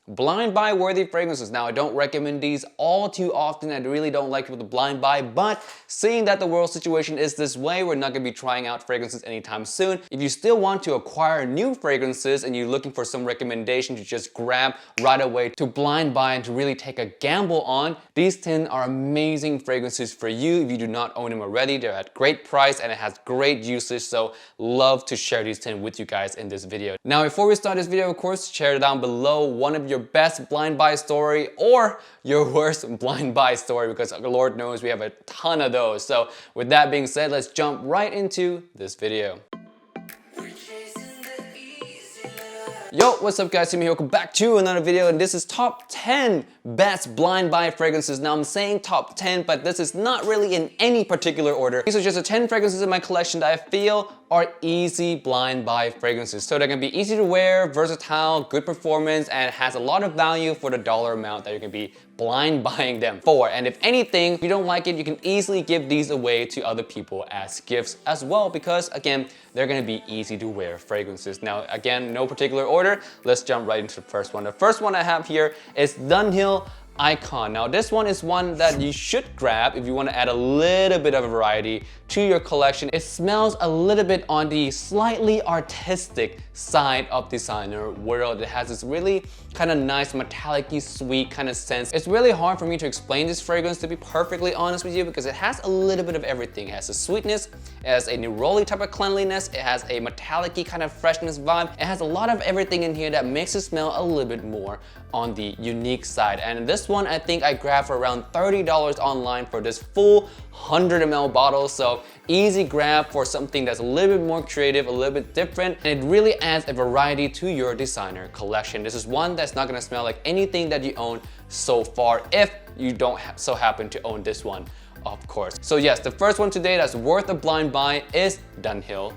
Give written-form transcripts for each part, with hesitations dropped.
blind buy worthy fragrances. Now I don't recommend these all too often. I really don't like people to blind buy, but seeing that the world situation is this way, we're not gonna be trying out fragrances anytime soon. If you still want to acquire new fragrances and you're looking for some recommendation to just grab right away to blind buy and to really take a gamble on, these 10 are amazing fragrances for you. If you do not own them already, they're at great price and it has great usage, so love to share these 10 with you guys in this video. Now before we start this video, of course, share down below one of your best blind buy story or your worst blind buy story, because Lord knows we have a ton of those. So with that being said, let's jump right into this video. Yo, what's up guys, Timmy here, welcome back to another video, and this is top 10 best blind buy fragrances. Now I'm saying top 10, but this is not really in any particular order. These are just the 10 fragrances in my collection that I feel are easy blind buy fragrances. So they're gonna be easy to wear, versatile, good performance, and has a lot of value for the dollar amount that you can be blind buying them for. And if anything, if you don't like it, you can easily give these away to other people as gifts as well, because again, they're gonna be easy to wear fragrances. Now again, no particular order, let's jump right into the first one. The first one I have here is Dunhill Icon. Now this one is one that you should grab if you want to add a little bit of a variety to your collection. It smells a little bit on the slightly artistic side of designer world. It has this really kind of nice metallic-y sweet kind of sense. It's really hard for me to explain this fragrance, to be perfectly honest with you, because it has a little bit of everything. It has a sweetness, it has a neroli type of cleanliness, it has a metallic-y kind of freshness vibe. It has a lot of everything in here that makes it smell a little bit more on the unique side. And this one I think I grabbed for around $30 online for this full 100 ml bottle. So easy grab for something that's a little bit more creative, a little bit different, and it really adds a variety to your designer collection. This is one that's not gonna smell like anything that you own so far, if you don't so happen to own this one, of course. So yes, the first one today that's worth a blind buy is Dunhill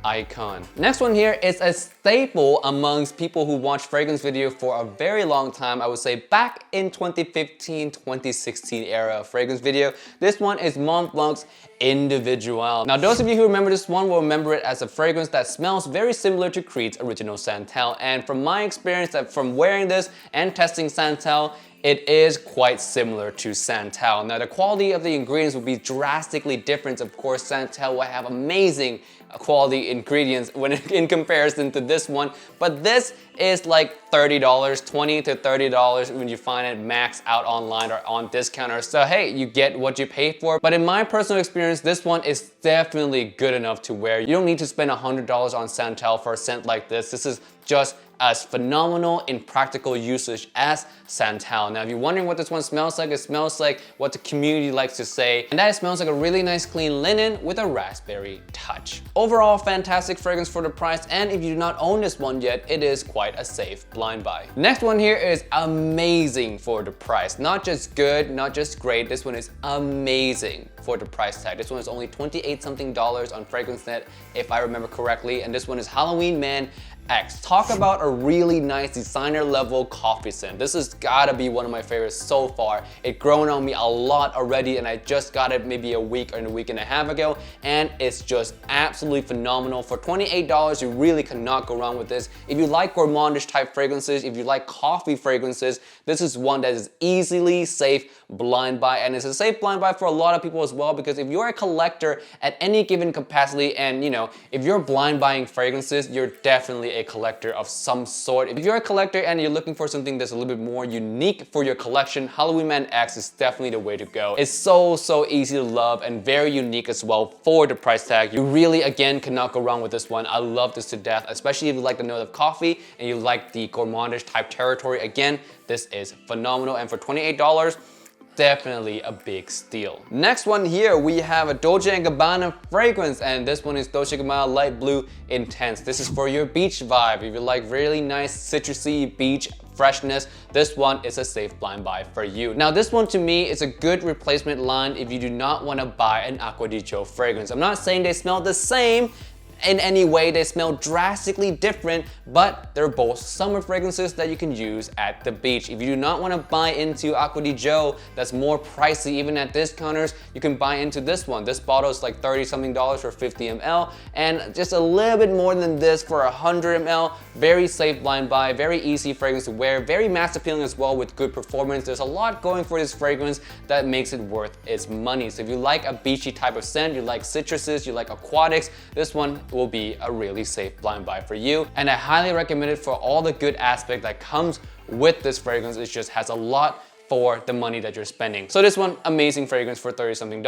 Icon. Next one here is a staple amongst people who watch fragrance video for a very long time. I would say back in 2015, 2016 era of fragrance video. This one is Mont Blanc's Individuel. Now those of you who remember this one will remember it as a fragrance that smells very similar to Creed's original Santal. And from my experience, that from wearing this and testing Santal, it is quite similar to Santal. Now the quality of the ingredients will be drastically different. Of course, Santal will have amazing quality ingredients when in comparison to this one, but this is like $30, $20 to $30 when you find it max out online or on discounter. So hey, you get what you pay for. But in my personal experience, this one is definitely good enough to wear. You don't need to spend $100 on Santal for a scent like this. This is just as phenomenal in practical usage as Santal. Now if you're wondering what this one smells like, it smells like what the community likes to say, and that it smells like a really nice clean linen with a raspberry touch. Overall, fantastic fragrance for the price, and if you do not own this one yet, it is quite a safe blind buy. Next one here is amazing for the price. Not just good, not just great, this one is amazing for the price tag. This one is only 28 something on FragranceNet if I remember correctly, and this one is Halloween Man X. Talk about a really nice designer level coffee scent. This has gotta be one of my favorites so far. It's grown on me a lot already, and I just got it maybe a week or a week and a half ago, and it's just absolutely phenomenal. For $28, you really cannot go wrong with this. If you like gourmandish type fragrances, if you like coffee fragrances, this is one that is easily safe blind buy, and it's a safe blind buy for a lot of people as well, because if you're a collector at any given capacity, and you know, if you're blind buying fragrances, you're definitely a collector of some sort. If you're a collector and you're looking for something that's a little bit more unique for your collection, Halloween Man X is definitely the way to go. It's so easy to love and very unique as well for the price tag. You really, again, cannot go wrong with this one. I love this to death, especially if you like the note of coffee and you like the gourmandish type territory. Again, this is phenomenal, and for $28, definitely a big steal. Next one here, we have a Dolce & Gabbana fragrance, and this one is Dolce & Gabbana Light Blue Intense. This is for your beach vibe. If you like really nice citrusy beach freshness, this one is a safe blind buy for you. Now this one to me is a good replacement line if you do not want to buy an Acqua di Gio fragrance. I'm not saying they smell the same, in any way. They smell drastically different, but they're both summer fragrances that you can use at the beach. If you do not want to buy into Acqua di Gio, that's more pricey even at discounters, you can buy into this one. This bottle is like $30 something for 50 ml, and just a little bit more than this for 100 ml. Very safe blind buy, very easy fragrance to wear, very mass appealing as well with good performance. There's a lot going for this fragrance that makes it worth its money. So if you like a beachy type of scent, you like citruses, you like aquatics, this one will be a really safe blind buy for you. And I highly recommend it for all the good aspect that comes with this fragrance. It just has a lot for the money that you're spending. So this one, amazing fragrance for $30 something.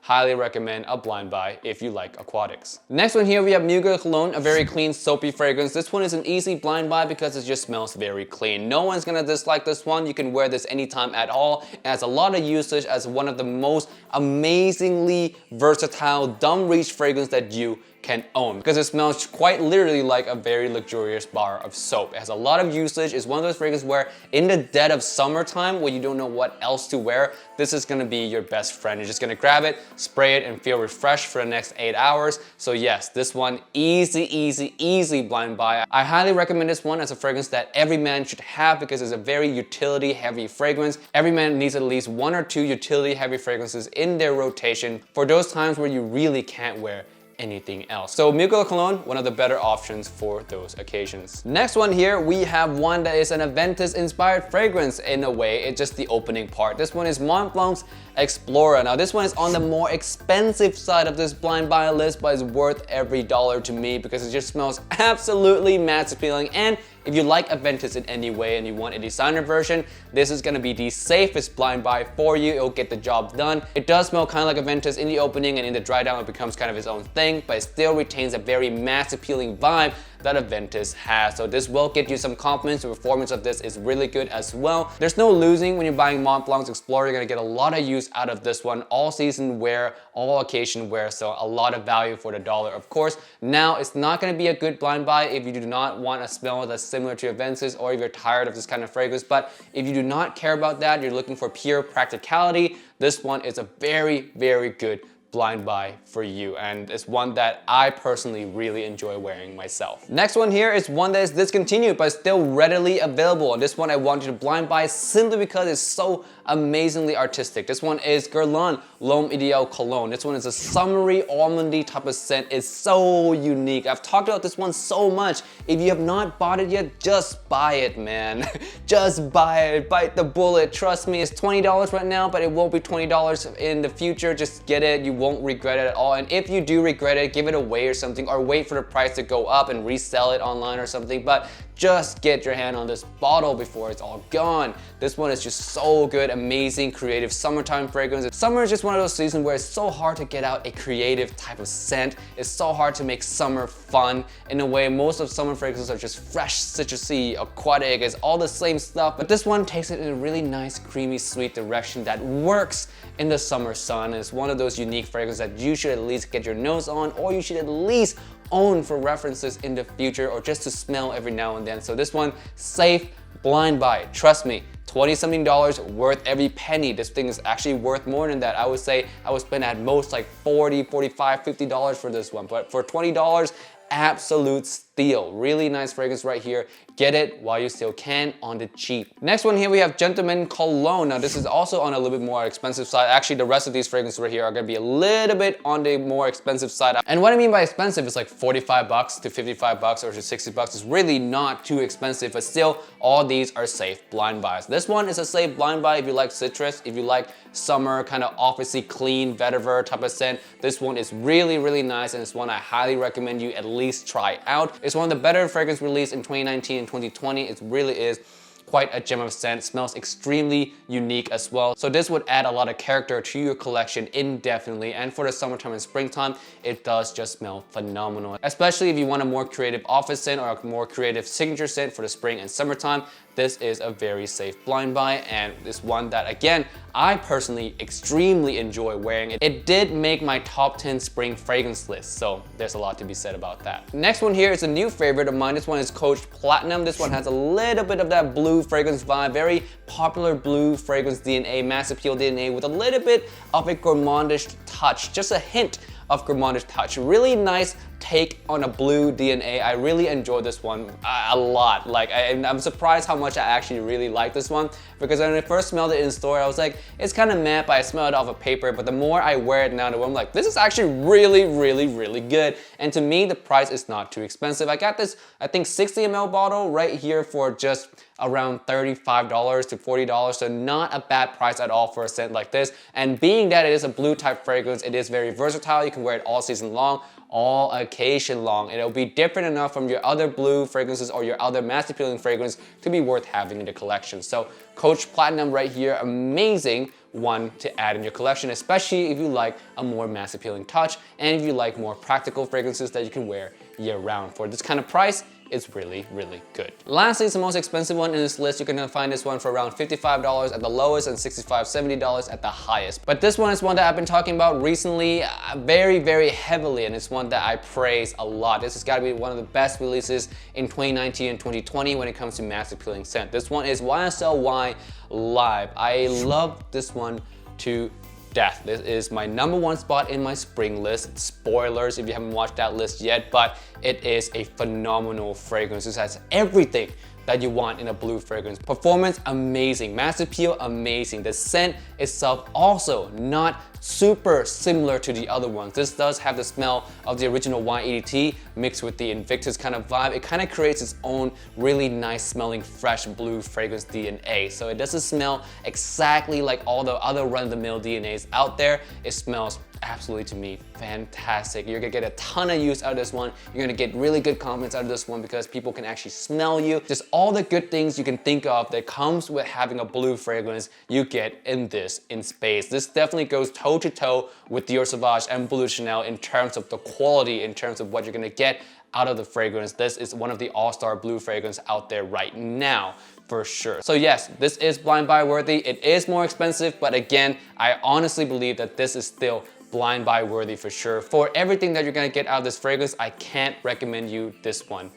Highly recommend a blind buy if you like aquatics. Next one here, we have Mugler Cologne, a very clean soapy fragrance. This one is an easy blind buy because it just smells very clean. No one's gonna dislike this one. You can wear this anytime at all. It has a lot of usage as one of the most amazingly versatile dumb reach fragrance that you can own, because it smells quite literally like a very luxurious bar of soap. It has a lot of usage. It's one of those fragrances where in the dead of summertime when you don't know what else to wear, this is gonna be your best friend. You're just gonna grab it, spray it, and feel refreshed for the next 8 hours. So yes, this one, easy blind buy. I highly recommend this one as a fragrance that every man should have because it's a very utility heavy fragrance. Every man needs at least 1 or 2 utility heavy fragrances in their rotation for those times where you really can't wear anything else. So Mugler Cologne, one of the better options for those occasions. Next one here, we have one that is an Aventus inspired fragrance in a way. It's just the opening part. This one is Mont Blanc's Explorer. Now this one is on the more expensive side of this blind buy list, but it's worth every dollar to me because it just smells absolutely mass appealing. And if you like Aventus in any way and you want a designer version, this is gonna be the safest blind buy for you. It'll get the job done. It does smell kind of like Aventus in the opening, and in the dry down it becomes kind of its own thing, but it still retains a very mass appealing vibe that Aventus has. So this will get you some compliments. The performance of this is really good as well. There's no losing when you're buying Mont Blanc's Explorer. You're gonna get a lot of use out of this one. All season wear, all occasion wear, so a lot of value for the dollar, of course. Now, it's not gonna be a good blind buy if you do not want a smell that's similar to Aventus or if you're tired of this kind of fragrance, but if you do not care about that, you're looking for pure practicality, this one is a very good blind buy for you, and it's one that I personally really enjoy wearing myself. Next one here is one that is discontinued but still readily available, and this one I want you to blind buy simply because it's so amazingly artistic. This one is Guerlain L'Homme Ideal Cologne. This one is a summery almondy type of scent. It's so unique. I've talked about this one so much. If you have not bought it yet, just buy it, man. Just buy it, bite the bullet. Trust me, it's $20 right now, but it won't be $20 in the future. Just get it, you won't regret it at all. And if you do regret it, give it away or something, or wait for the price to go up and resell it online or something, but just get your hand on this bottle before it's all gone. This one is just so good, amazing, creative summertime fragrance. Summer is just one of those seasons where it's so hard to get out a creative type of scent. It's so hard to make summer fun. In a way, most of summer fragrances are just fresh, citrusy, aquatic, it's all the same stuff, but this one takes it in a really nice, creamy, sweet direction that works in the summer sun. It's one of those unique fragrances that you should at least get your nose on, or you should at least own for references in the future, or just to smell every now and then. So this one, safe blind buy. Trust me, $20 something, worth every penny. This thing is actually worth more than that. I would say I would spend at most like $40, $45, $50 for this one, but for $20, absolute steal. Really nice fragrance right here. Get it while you still can on the cheap. Next one here, we have Gentleman Cologne. Now this is also on a little bit more expensive side. Actually, the rest of these fragrances right here are gonna be a little bit on the more expensive side. And what I mean by expensive is like 45 bucks to 55 bucks or to 60 bucks. It's really not too expensive, but still all these are safe blind buys. This one is a safe blind buy if you like citrus, if you like summer kind of officey clean vetiver type of scent. This one is really nice, and it's one I highly recommend you at least try out. It's one of the better fragrance released in 2019 and 2020. It really is quite a gem of scent. Smells extremely unique as well. So this would add a lot of character to your collection indefinitely. And for the summertime and springtime, it does just smell phenomenal. Especially if you want a more creative office scent or a more creative signature scent for the spring and summertime, this is a very safe blind buy, and it's one that, again, I personally extremely enjoy wearing it. It did make my top 10 spring fragrance list, so there's a lot to be said about that. Next one here is a new favorite of mine. This one is Coach Platinum. This one has a little bit of that blue fragrance vibe, very popular blue fragrance DNA, mass appeal DNA with a little bit of a gourmandish touch, just a hint of gourmandage touch. Really nice take on a blue DNA. I really enjoyed this one a lot. Like, I'm surprised how much I actually really like this one, because when I first smelled it in store, I was like, it's kind of matte, but I smelled it off of paper. But the more I wear it now, I'm like, this is actually really, really, really good. And to me, the price is not too expensive. I got this, I think 60 ml bottle right here for just around $35 to $40, so not a bad price at all for a scent like this. And being that it is a blue type fragrance, it is very versatile. You can wear it all season long, all occasion long. It'll be different enough from your other blue fragrances or your other mass appealing fragrance to be worth having in the collection. So Coach Platinum right here, amazing one to add in your collection, especially if you like a more mass appealing touch and if you like more practical fragrances that you can wear year round. For this kind of price, it's really, really good. Lastly, it's the most expensive one in this list. You're gonna find this one for around $55 at the lowest and $65, $70 at the highest. But this one is one that I've been talking about recently very, very heavily, and it's one that I praise a lot. This has gotta be one of the best releases in 2019 and 2020 when it comes to mass appealing scent. This one is YSL Y Live. I love this one to death. This is my #1 spot in my spring list. Spoilers if you haven't watched that list yet, but it is a phenomenal fragrance. This has everything that you want in a blue fragrance. Performance, amazing. Mass appeal, amazing. The scent itself also not super similar to the other ones. This does have the smell of the original YEDT mixed with the Invictus kind of vibe. It kind of creates its own really nice smelling fresh blue fragrance DNA. So it doesn't smell exactly like all the other run-of-the-mill DNAs out there. It smells absolutely, to me, fantastic. You're gonna get a ton of use out of this one. You're gonna get really good compliments out of this one because people can actually smell you. Just all the good things you can think of that comes with having a blue fragrance, you get in this in space. This definitely goes toe to toe with Dior Sauvage and Bleu Chanel in terms of the quality, in terms of what you're gonna get out of the fragrance. This is one of the all-star blue fragrance out there right now, for sure. So yes, this is blind buy worthy. It is more expensive, but again, I honestly believe that this is still blind buy worthy for sure. For everything that you're gonna get out of this fragrance, I can't recommend you this one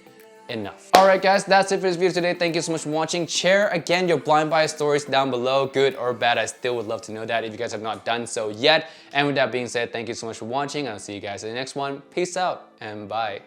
enough. All right, guys, that's it for this video today. Thank you so much for watching. Share again your blind buy stories down below, good or bad. I still would love to know that if you guys have not done so yet. And with that being said, thank you so much for watching. I'll see you guys in the next one. Peace out and bye.